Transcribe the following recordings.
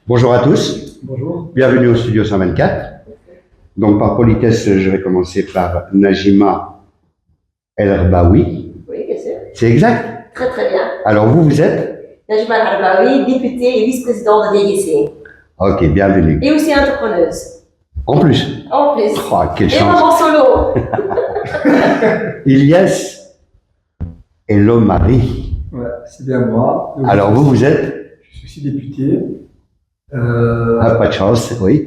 Bonjour à tous, Bonjour. bienvenue au studio 124. Donc par politesse, je vais commencer par Najima El Herbaoui. Oui, bien sûr. C'est exact? Très très bien. Alors vous êtes? Najma El Herbaoui, députée et vice-présidente de DGC. Ok, bienvenue. Et aussi entrepreneuse. En plus? En plus. Oh, quelle Et chance. maman solo. Ilyes Elomari. Ouais, c'est bien moi. Donc, Alors vous êtes? Je suis député. Ah, pas de chance, oui.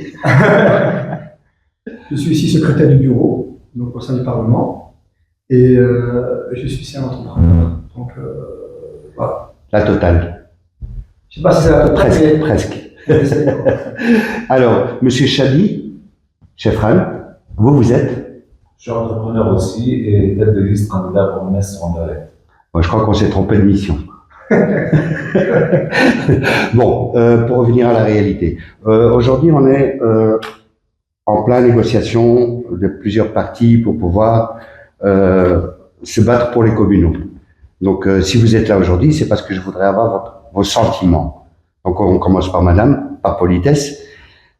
Je suis ici secrétaire du bureau, donc au sein du Parlement. Et je suis aussi un entrepreneur. Donc voilà. La totale. Je ne sais pas si c'est la totale, Presque, mais presque. presque. Alors, Monsieur Chadi, Chefran, vous êtes? Je suis entrepreneur aussi et tête de liste candidat pour ministre Rondalet. Bon, je crois qu'on s'est trompé de mission. Bon, pour revenir à la réalité. Aujourd'hui, on est en pleine négociation de plusieurs partis pour pouvoir se battre pour les communaux. Donc, si vous êtes là aujourd'hui, c'est parce que je voudrais avoir vos sentiments. Donc, on commence par madame, par politesse.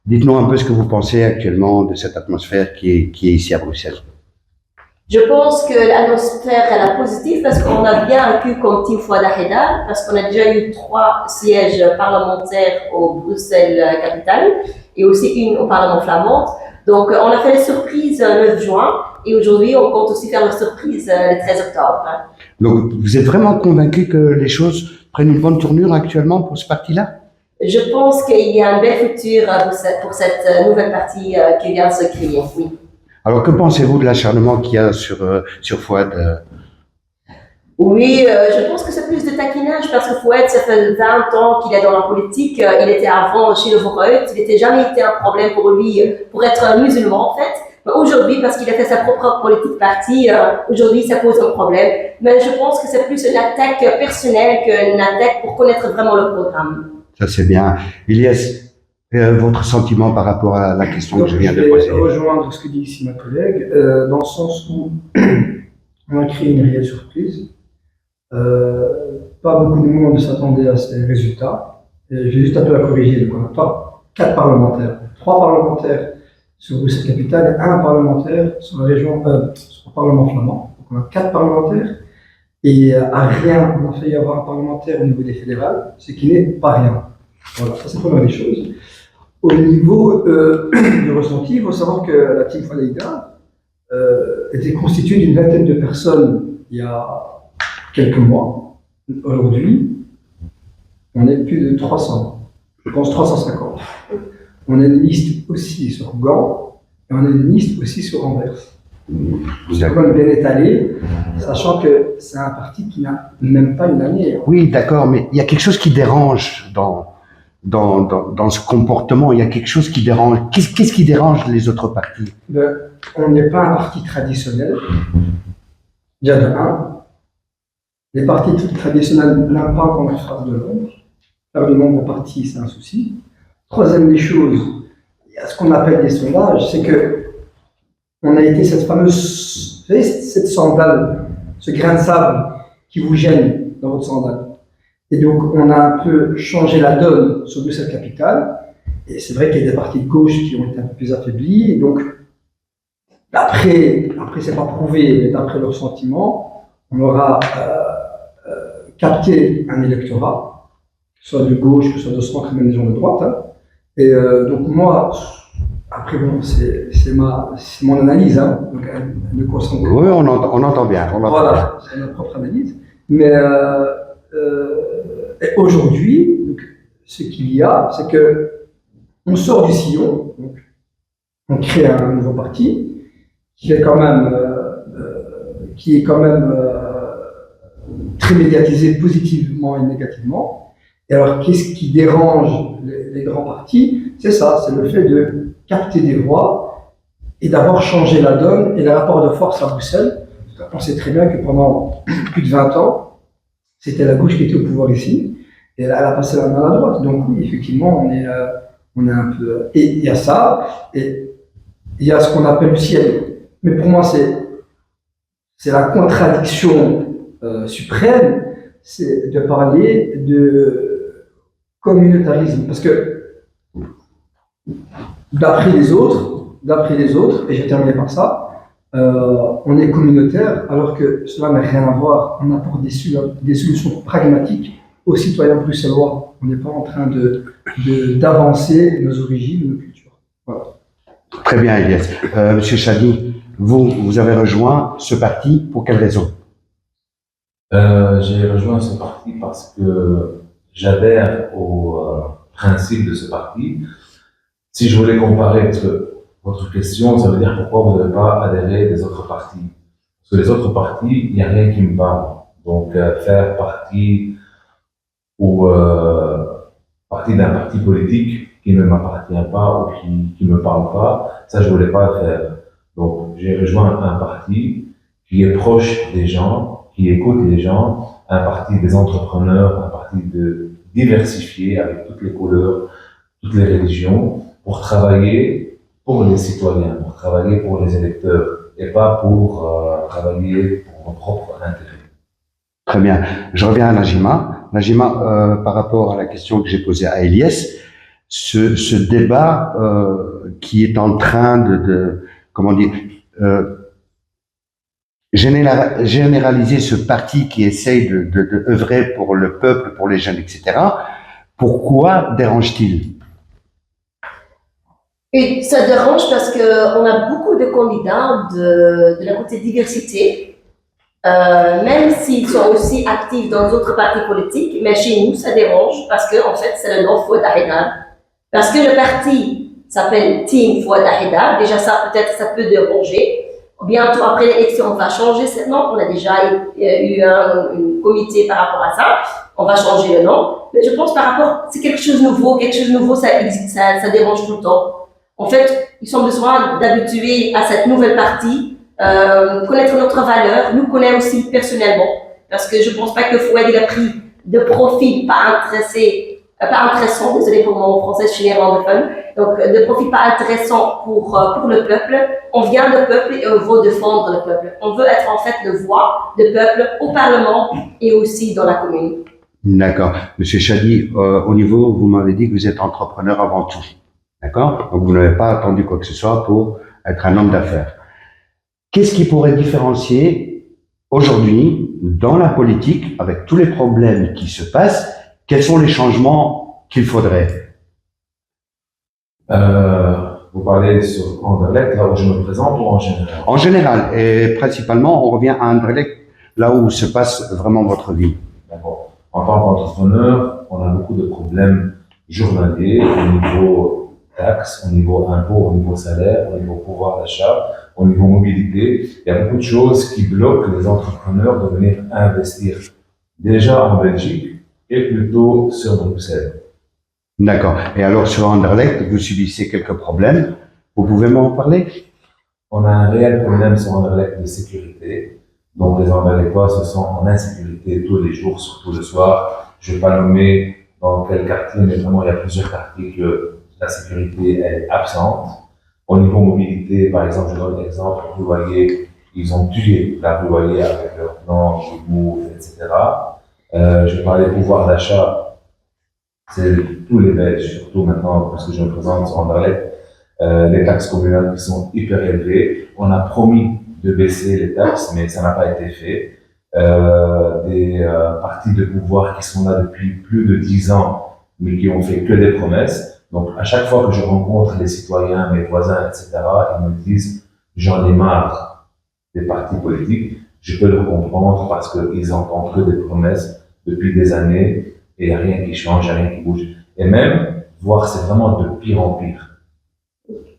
Dites-nous un peu ce que vous pensez actuellement de cette atmosphère qui est ici à Bruxelles. Je pense que l'atmosphère est positive parce qu'on a bien vécu comme Team Fouad Heda, parce qu'on a déjà eu 3 sièges parlementaires au Bruxelles capitale et aussi une au Parlement flamand. Donc on a fait la surprise le 9 juin et aujourd'hui on compte aussi faire la surprise le 13 octobre. Donc vous êtes vraiment convaincu que les choses prennent une bonne tournure actuellement pour ce parti-là? Je pense qu'il y a un bel futur pour cette nouvelle partie qui vient de se créer, oui. Alors, que pensez-vous de l'acharnement qu'il y a sur Fouad? Oui, je pense que c'est plus de taquinage parce que Fouad, ça fait 20 ans qu'il est dans la politique. Il était avant chez le Vorreut. Il n'était jamais été un problème pour lui, pour être musulman en fait. Mais aujourd'hui, parce qu'il a fait sa propre politique parti, aujourd'hui, ça pose un problème. Mais je pense que c'est plus une attaque personnelle qu'une attaque pour connaître vraiment le programme. Ça, c'est bien. Ilyes, votre sentiment par rapport à la question que je viens de poser? Je vais rejoindre ce que dit ici ma collègue, dans le sens où on a créé une réelle surprise. Pas beaucoup de monde s'attendait à ces résultats. J'ai juste un peu à corriger. Donc on n'a pas 4 parlementaires, 3 parlementaires sur Bruxelles Capitale et 1 parlementaire sur la région, sur le Parlement flamand. Donc on a 4 parlementaires et à rien, on a fait y avoir un parlementaire au niveau des fédérales, ce qui n'est pas rien. Voilà, ça c'est la première des choses. Au niveau du ressenti, il faut savoir que la Team Falaïda était constituée d'une vingtaine de personnes il y a quelques mois. Aujourd'hui, on est plus de 300, je pense 350. On a une liste aussi sur Gand et on a une liste aussi sur Anvers. C'est quand même bien étalé, sachant que c'est un parti qui n'a même pas une année. Oui, d'accord, mais il y a quelque chose qui dérange dans ce comportement. Il y a quelque chose qui dérange. Qu'est-ce qui dérange les autres partis? On n'est pas un parti traditionnel. Déjà de 1. Les partis traditionnels n'ont pas encore la phrase de l'ombre. Faire du nombre de partis, c'est un souci. Troisième des choses, il y a ce qu'on appelle des sondages, c'est que on a été cette fameuse, vous savez, cette sandale, ce grain de sable qui vous gêne dans votre sandale. Et donc, on a un peu changé la donne sur Bruxelles Capitale. Et c'est vrai qu'il y a des partis de gauche qui ont été un peu plus affaiblis. Et donc, après c'est pas prouvé, mais d'après leurs sentiments, on aura capté un électorat, que ce soit de gauche, que ce soit de centre, même des gens de droite. Hein. Et donc, moi, après, bon, c'est mon analyse, hein, donc elle ne concerne pas. Oui, on entend bien. Voilà, c'est notre propre analyse. Mais aujourd'hui, ce qu'il y a, c'est que on sort du sillon, donc on crée un nouveau parti qui est quand même, très médiatisé positivement et négativement. Et alors, qu'est-ce qui dérange les grands partis? C'est ça, c'est le fait de capter des voix et d'avoir changé la donne et les rapports de force à Bruxelles. On sait très bien que pendant plus de 20 ans, c'était la gauche qui était au pouvoir ici, et elle a passé la main à la droite. Donc oui, effectivement, on est un peu... Et il y a ça, et il y a ce qu'on appelle le ciel. Mais pour moi, c'est la contradiction suprême, c'est de parler de communautarisme. Parce que D'après les autres, et je vais terminer par ça, on est communautaire alors que cela n'a rien à voir. On apporte des solutions pragmatiques aux citoyens bruxellois. On n'est pas en train d'avancer nos origines, nos cultures. Voilà. Très bien, Elias. Monsieur Chadi, vous avez rejoint ce parti pour quelle raison? J'ai rejoint ce parti parce que j'adhère au principe de ce parti. Si je voulais comparer, parce que votre question, ça veut dire pourquoi vous n'avez pas adhéré des autres partis. Parce que les autres partis, il n'y a rien qui me parle. Donc, faire partie d'un parti politique qui ne m'appartient pas ou qui ne me parle pas, ça, je ne voulais pas faire. Donc, j'ai rejoint un parti qui est proche des gens, qui écoute les gens, un parti des entrepreneurs, un parti diversifié avec toutes les couleurs, toutes les religions, pour travailler pour les citoyens, pour travailler pour les électeurs et pas pour travailler pour nos propres intérêts. Très bien. Je reviens à Najima. Najima, par rapport à la question que j'ai posée à Elias, ce débat qui est en train comment dire, généraliser ce parti qui essaye de œuvrer pour le peuple, pour les jeunes, etc. Pourquoi dérange-t-il? Et ça dérange parce qu'on a beaucoup de candidats de la côté diversité, même s'ils sont aussi actifs dans d'autres partis politiques, mais chez nous, ça dérange parce que, en fait, c'est le nom Fouad Ahedad. Parce que le parti s'appelle Team Fouad Ahedad, déjà ça, peut-être, ça peut déranger. Bientôt après l'élection, on va changer ce nom. On a déjà eu un comité par rapport à ça. On va changer le nom. Mais je pense par rapport, c'est quelque chose de nouveau, ça dérange tout le temps. En fait, ils ont besoin d'habituer à cette nouvelle partie, connaître notre valeur, nous connaître aussi personnellement. Parce que je pense pas que Fouad, il a pris de profil pas intéressant, désolé pour mon français, je suis néerlandophone, donc de profil pas intéressant pour le peuple. On vient de peuple et on veut défendre le peuple. On veut être en fait le voix du peuple au Parlement et aussi dans la commune. D'accord. Monsieur Chadi, au niveau, vous m'avez dit que vous êtes entrepreneur avant tout. D'accord? Donc vous n'avez pas attendu quoi que ce soit pour être un homme d'affaires. Qu'est-ce qui pourrait différencier aujourd'hui dans la politique, avec tous les problèmes qui se passent, quels sont les changements qu'il faudrait? Vous parlez sur Anderlecht, là où je me présente, ou en général? En général, et principalement, on revient à Anderlecht, là où se passe vraiment votre vie. D'accord. En tant qu'entrepreneur, on a beaucoup de problèmes journaliers au niveau taxes, au niveau impôts, au niveau salaire, au niveau pouvoir d'achat, au niveau mobilité. Il y a beaucoup de choses qui bloquent les entrepreneurs de venir investir déjà en Belgique et plutôt sur Bruxelles. D'accord. Et alors, sur Anderlecht, vous subissez quelques problèmes. Vous pouvez m'en parler? On a un réel problème sur Anderlecht de sécurité. Donc, les Anderlechtois se sentent en insécurité tous les jours, surtout le soir. Je ne vais pas nommer dans quel quartier, mais vraiment, il y a plusieurs quartiers que la sécurité est absente. Au niveau mobilité, par exemple, je donne l'exemple, vous voyez, ils ont tué la rue Walier avec leur plan, Move, etc. Je vais parler pouvoir d'achat. C'est tous les Belges, surtout maintenant, parce que je me présente sur Anderlecht, les taxes communales qui sont hyper élevées. On a promis de baisser les taxes, mais ça n'a pas été fait. Des partis de pouvoir qui sont là depuis plus de 10 ans, mais qui ont fait que des promesses. Donc, à chaque fois que je rencontre les citoyens, mes voisins, etc., ils me disent « j'en ai marre des partis politiques ». Je peux le comprendre parce qu'ils entendent que des promesses depuis des années et il n'y a rien qui change, il n'y a rien qui bouge. Et même, voir, c'est vraiment de pire en pire.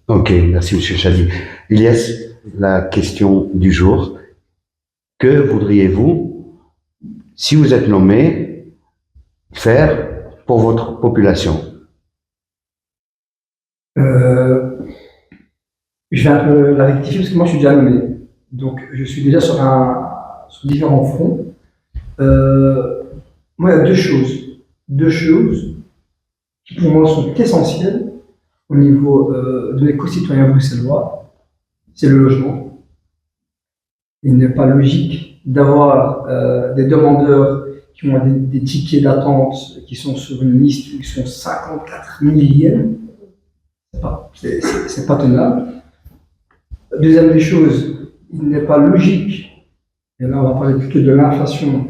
Ok, merci Monsieur Chadi. Elias, la question du jour. Que voudriez-vous, si vous êtes nommé, faire pour votre population? Je vais un peu la rectifier parce que moi je suis déjà nommé. Donc je suis déjà sur différents fronts. Moi, il y a deux choses qui pour moi sont essentielles au niveau de mes concitoyens bruxellois. C'est le logement. Il n'est pas logique d'avoir des demandeurs qui ont des tickets d'attente, qui sont sur une liste où ils sont 54 millième. C'est pas tenable. Deuxième des choses, il n'est pas logique, et là on va parler plutôt de l'inflation,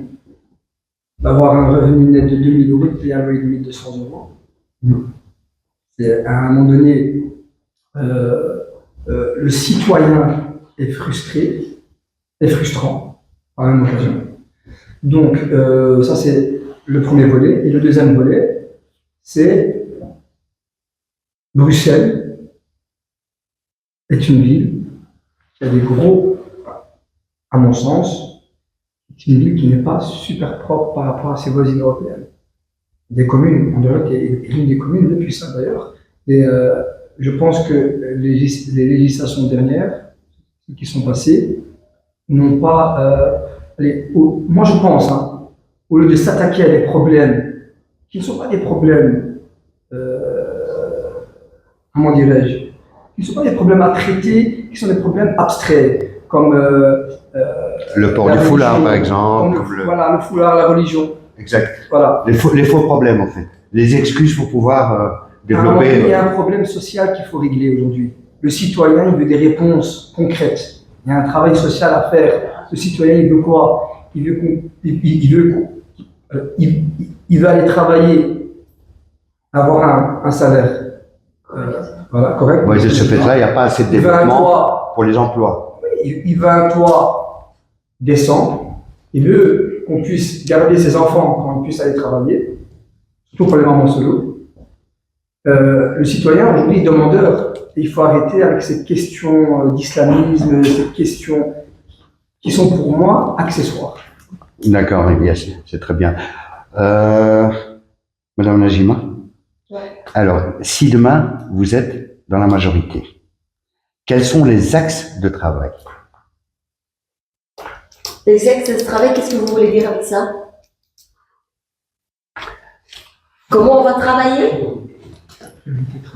d'avoir un revenu net de 2 000 euros et de payer un loyer de 1 200 euros. C'est à un moment donné, le citoyen est frustré, est frustrant, par la même occasion. Donc, ça c'est le premier volet. Et le deuxième volet, c'est Bruxelles est une ville qui a des gros, à mon sens, c'est une ville qui n'est pas super propre par rapport à ses voisines européennes. Des communes, Anderlecht est l'une des communes les plus saines d'ailleurs. Et je pense que les législations dernières qui sont passées n'ont pas. Moi je pense, hein, au lieu de s'attaquer à des problèmes qui ne sont pas des problèmes, comment dirais-je, qui ne sont pas des problèmes à traiter, qui sont des problèmes abstraits, comme Le port la du foulard, religion, par exemple. Voilà, le foulard, la religion. Exact. Voilà. Les faux problèmes, en fait. Les excuses pour pouvoir À un moment donné, développer. il y a un problème social qu'il faut régler aujourd'hui. Le citoyen, il veut des réponses concrètes. Il y a un travail social à faire. Le citoyen, il veut quoi? Il veut aller travailler, avoir un salaire voilà, correct. Ouais, de ce fait-là, il n'y a pas assez de Il veut un développement toit, pour les emplois. il veut un toit décent. Il veut qu'on puisse garder ses enfants quand ils puissent aller travailler, surtout pour les mamans solo. Le citoyen, aujourd'hui, est demandeur. Et il faut arrêter avec ces questions d'islamisme, ces questions qui sont pour moi accessoires. D'accord, yes, c'est très bien. Madame Najima, alors, si demain vous êtes dans la majorité, quels sont les axes de travail? Les axes de travail, qu'est-ce que vous voulez dire avec ça? Comment on va travailler?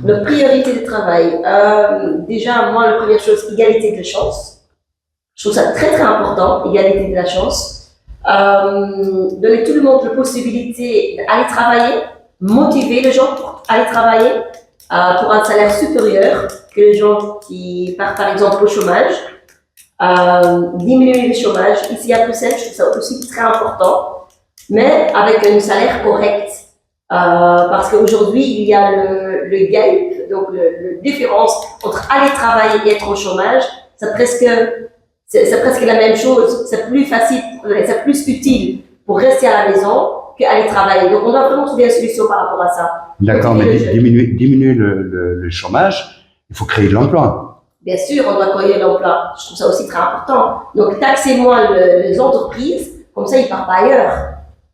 La priorité de travail. Déjà, moi, la première chose, égalité de chance. Je trouve ça très très important, égalité de la chance. Donner tout le monde la possibilité d'aller travailler, motiver les gens pour aller travailler pour un salaire supérieur que les gens qui partent par exemple au chômage. Diminuer le chômage. Ici à Bruxelles, je trouve ça aussi très important, mais avec un salaire correct. Parce qu'aujourd'hui, il y a le gap, donc la différence entre aller travailler et être au chômage, c'est presque la même chose. C'est plus facile, c'est plus utile pour rester à la maison qu'aller travailler. Donc, on doit vraiment trouver une solution par rapport à ça. D'accord, mais diminuer le chômage, il faut créer de l'emploi. Bien sûr, on doit créer l'emploi. Je trouve ça aussi très important. Donc, taxez moins les entreprises, comme ça, ils ne partent pas ailleurs.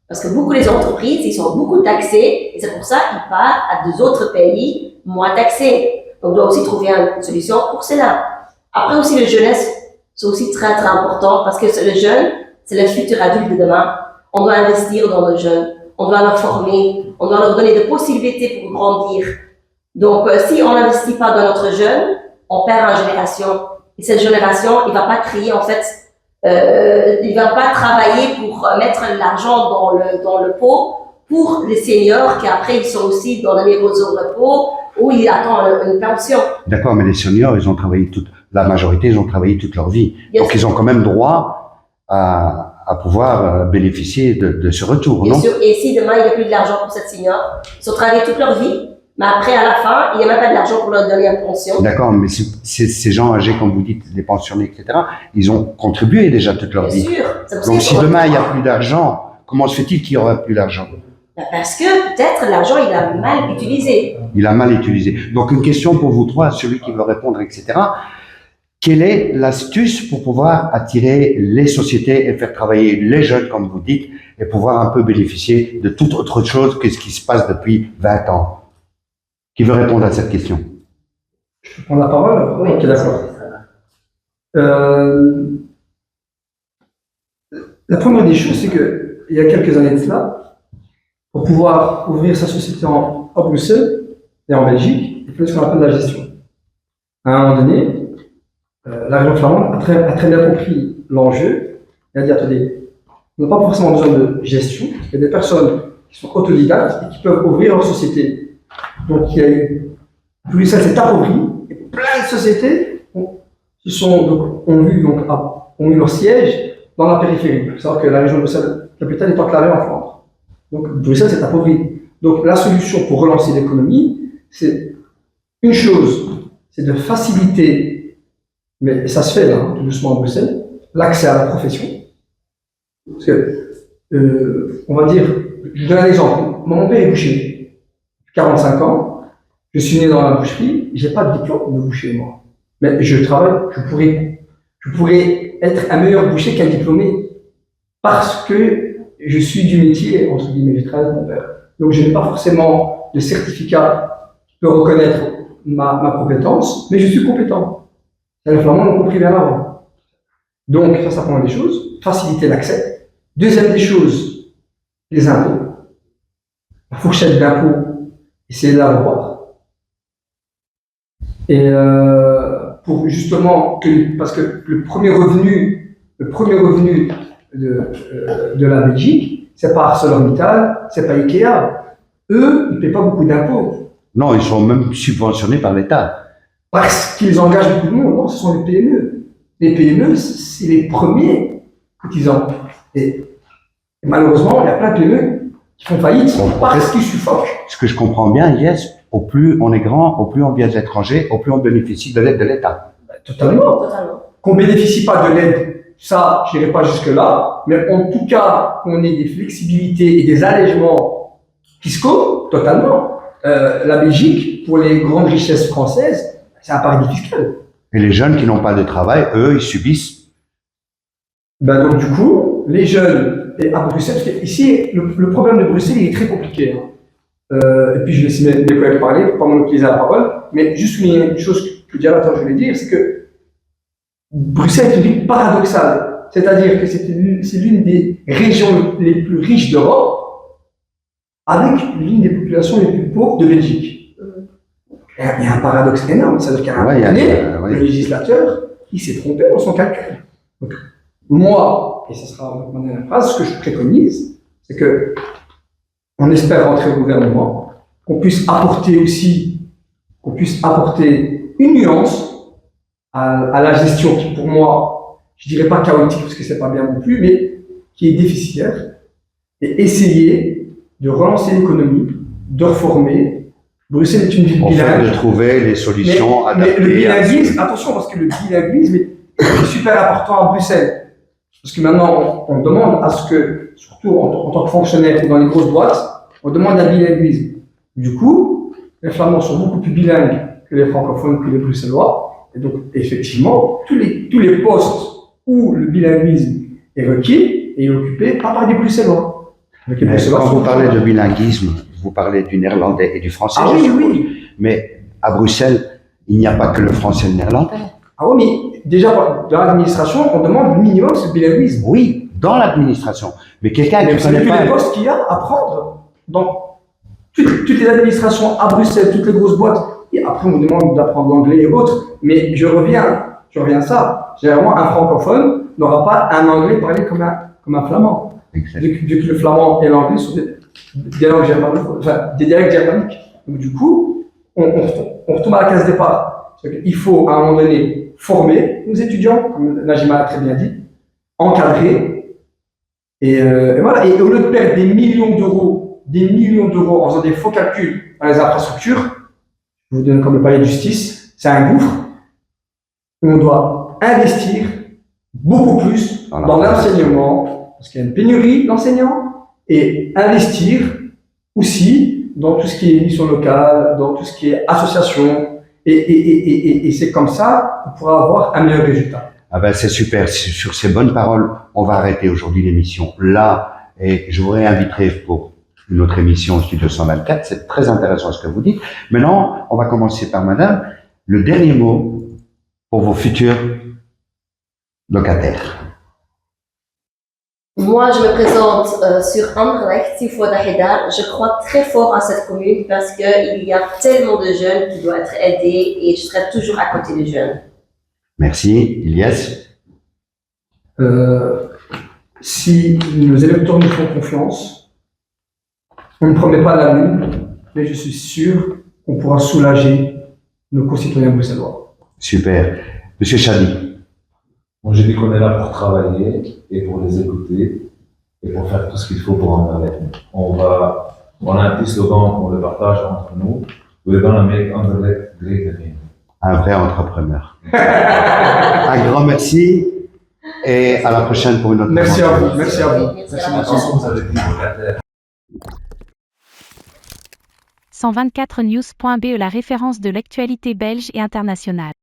Parce que beaucoup les entreprises, ils sont beaucoup taxés, et c'est pour ça qu'ils partent à deux autres pays moins taxés. Donc, on doit aussi trouver une solution pour cela. Après aussi, la jeunesse, c'est aussi très, très important, parce que le jeune, c'est le futur adulte de demain. On doit investir dans nos jeunes, on doit leur former, on doit leur donner des possibilités pour grandir. Donc, si on n'investit pas dans notre jeune, on perd une génération. Et cette génération, il ne va pas créer, en fait, il ne va pas travailler pour mettre l'argent dans le pot pour les seniors qui après ils sont aussi dans les maisons de repos où ils attendent une pension. D'accord, mais les seniors, ils ont travaillé la majorité, ils ont travaillé toute leur vie. Bien Donc, sûr. ils ont quand même droit à pouvoir bénéficier de ce retour, Bien non? sûr, et si demain il n'y a plus de l'argent pour cette senior, ils ont travaillé toute leur vie, mais après à la fin, il n'y a même pas de l'argent pour leur donner une pension. D'accord, mais ces gens âgés, comme vous dites, les pensionnés, etc., ils ont contribué déjà toute leur Bien vie. sûr. C'est pour ça Donc, qu'il si faut- demain, il n'y a plus d'argent, comment se fait-il qu'il n'y aura plus d'argent? Parce que peut-être l'argent il a mal utilisé. Il a mal utilisé. Donc, une question pour vous trois, celui qui veut répondre, etc. Quelle est l'astuce pour pouvoir attirer les sociétés et faire travailler les jeunes, comme vous dites, et pouvoir un peu bénéficier de toute autre chose que ce qui se passe depuis 20 ans? Qui veut répondre à cette question? Je peux prendre la parole? Oui. Ok, d'accord. La première des choses, c'est qu'il y a quelques années de cela, pour pouvoir ouvrir sa société à Bruxelles et en Belgique, il faut ce qu'on appelle la gestion. À un moment donné, la région flamande a très bien compris l'enjeu et a dit attendez, On n'a pas forcément besoin de gestion. Il y a des personnes qui sont autodidactes et qui peuvent ouvrir leur société. Donc, il y a eu, Bruxelles s'est appauvri et plein de sociétés ont eu leur siège dans la périphérie. Il faut savoir que la région de Bruxelles capitale est enclavée en Flandre. Donc, Bruxelles s'est appauvri. Donc, la solution pour relancer l'économie, c'est une chose, c'est de faciliter, mais ça se fait là, tout doucement à Bruxelles, l'accès à la profession. Parce que, on va dire, je donne un exemple. Mon père est boucher, 45 ans, je suis né dans la boucherie, j'ai pas de diplôme de boucher, moi. Mais je travaille, je pourrais être un meilleur boucher qu'un diplômé parce que je suis du métier, entre guillemets, je travaille avec mon père. Donc je n'ai pas forcément de certificat qui peut reconnaître ma compétence, mais je suis compétent. Les Flamands l'ont compris bien avant. Donc ça prend des choses, faciliter l'accès. Deuxième des choses, les impôts. La fourchette d'impôts, essayer de la revoir. Et pour justement parce que le premier revenu de la Belgique, c'est pas ArcelorMittal, c'est pas Ikea. Eux, ils ne paient pas beaucoup d'impôts. Non, ils sont même subventionnés par l'État. Parce qu'ils engagent beaucoup de monde. Non, ce sont les PME. Les PME, c'est les premiers cotisants. Et malheureusement, il y a plein de PME qui font faillite parce qu'ils suffoquent. Ce que je comprends bien, Yes, au plus on est grand, au plus on vient de l'étranger, au plus on bénéficie de l'aide de l'État. Totalement. Qu'on ne bénéficie pas de l'aide, ça, je n'irai pas jusque-là, mais en tout cas, qu'on ait des flexibilités et des allègements fiscaux, totalement. La Belgique, pour les grandes richesses françaises, c'est un paradis fiscal. Et les jeunes qui n'ont pas de travail, eux, ils subissent. Donc du coup, les jeunes, et à Bruxelles, parce qu'ici, le problème de Bruxelles, il est très compliqué. Et puis je laisse mes collègues parler, pour ne pas monopoliser la parole, mais juste une chose que Jonathan voulait dire, c'est que Bruxelles est une ville paradoxale. C'est-à-dire que c'est l'une des régions les plus riches d'Europe, avec l'une des populations les plus pauvres de Belgique. Il y a un paradoxe énorme, c'est-à-dire qu'à un moment donné, le législateur, il s'est trompé dans son calcul. Donc, moi, et ce sera ma dernière phrase, ce que je préconise, c'est que on espère rentrer au gouvernement, qu'on puisse apporter une nuance à la gestion qui, pour moi, je dirais pas chaotique parce que c'est pas bien non plus, mais qui est déficitaire, et essayer de relancer l'économie, de reformer. Bruxelles est une ville bilingue. De trouver les solutions adaptées. Mais le bilinguisme, attention, parce que le bilinguisme est super important à Bruxelles. Parce que maintenant, on demande à ce que, surtout en tant que fonctionnaire ou dans les grosses boîtes, on demande un bilinguisme. Du coup, les Flamands sont beaucoup plus bilingues que les francophones, que les Bruxellois. Et donc, effectivement, tous les postes où le bilinguisme est requis et occupé pas par des Bruxellois. Quand vous parlez de bilinguisme, vous parlez du néerlandais et du français. Ah oui. Mais à Bruxelles, il n'y a pas que le français et le néerlandais. Ah oui, mais déjà, dans l'administration, on demande le minimum, c'est le bilinguisme. Oui, dans l'administration. Mais quelqu'un qui ne connaît pas... les postes qu'il y a à prendre dans toutes les administrations à Bruxelles, toutes les grosses boîtes. Et après, on vous demande d'apprendre l'anglais et autres. Mais je reviens à ça. Généralement, un francophone n'aura pas un anglais parlé comme un flamand. Vu que le flamand et l'anglais sont des langues germaniques, enfin, des dialectes germaniques. Donc, du coup, on retombe à la case départ. Il faut, à un moment donné, former nos étudiants, comme Najima a très bien dit, encadrer. Et voilà. Et au lieu de perdre des millions d'euros en faisant des faux calculs dans les infrastructures, je vous donne comme le palais de justice, c'est un gouffre où on doit investir beaucoup plus dans l'enseignement, parce qu'il y a une pénurie d'enseignants, et investir aussi dans tout ce qui est mission locale, dans tout ce qui est association, et c'est comme ça qu'on pourra avoir un meilleur résultat. Ah ben c'est super, sur ces bonnes paroles, on va arrêter aujourd'hui l'émission là, et je vous réinviterai pour une autre émission Studio 124, c'est très intéressant ce que vous dites. Maintenant, on va commencer par madame, le dernier mot pour vos futurs locataires. Moi, je me présente sur Anderlecht, Sifo-Daheda. Je crois très fort à cette commune parce qu'il y a tellement de jeunes qui doivent être aidés et je serai toujours à côté des jeunes. Merci. Ilyes? si nos électeurs nous font confiance, on ne promet pas la lune, mais je suis sûr qu'on pourra soulager nos concitoyens bruxellois. Super. Monsieur Chadi. Moi, j'ai dit qu'on est là pour travailler et pour les écouter et pour faire tout ce qu'il faut pour en aller. On a un petit slogan qu'on le partage entre nous. We're gonna make Anderlecht great again. Un vrai entrepreneur. Un grand merci et à la prochaine pour une autre Merci à aventure. vous, merci à vous. Merci Merci à beaucoup. Attention, vous avez dit, locataire. 124news.be, la référence de l'actualité belge et internationale.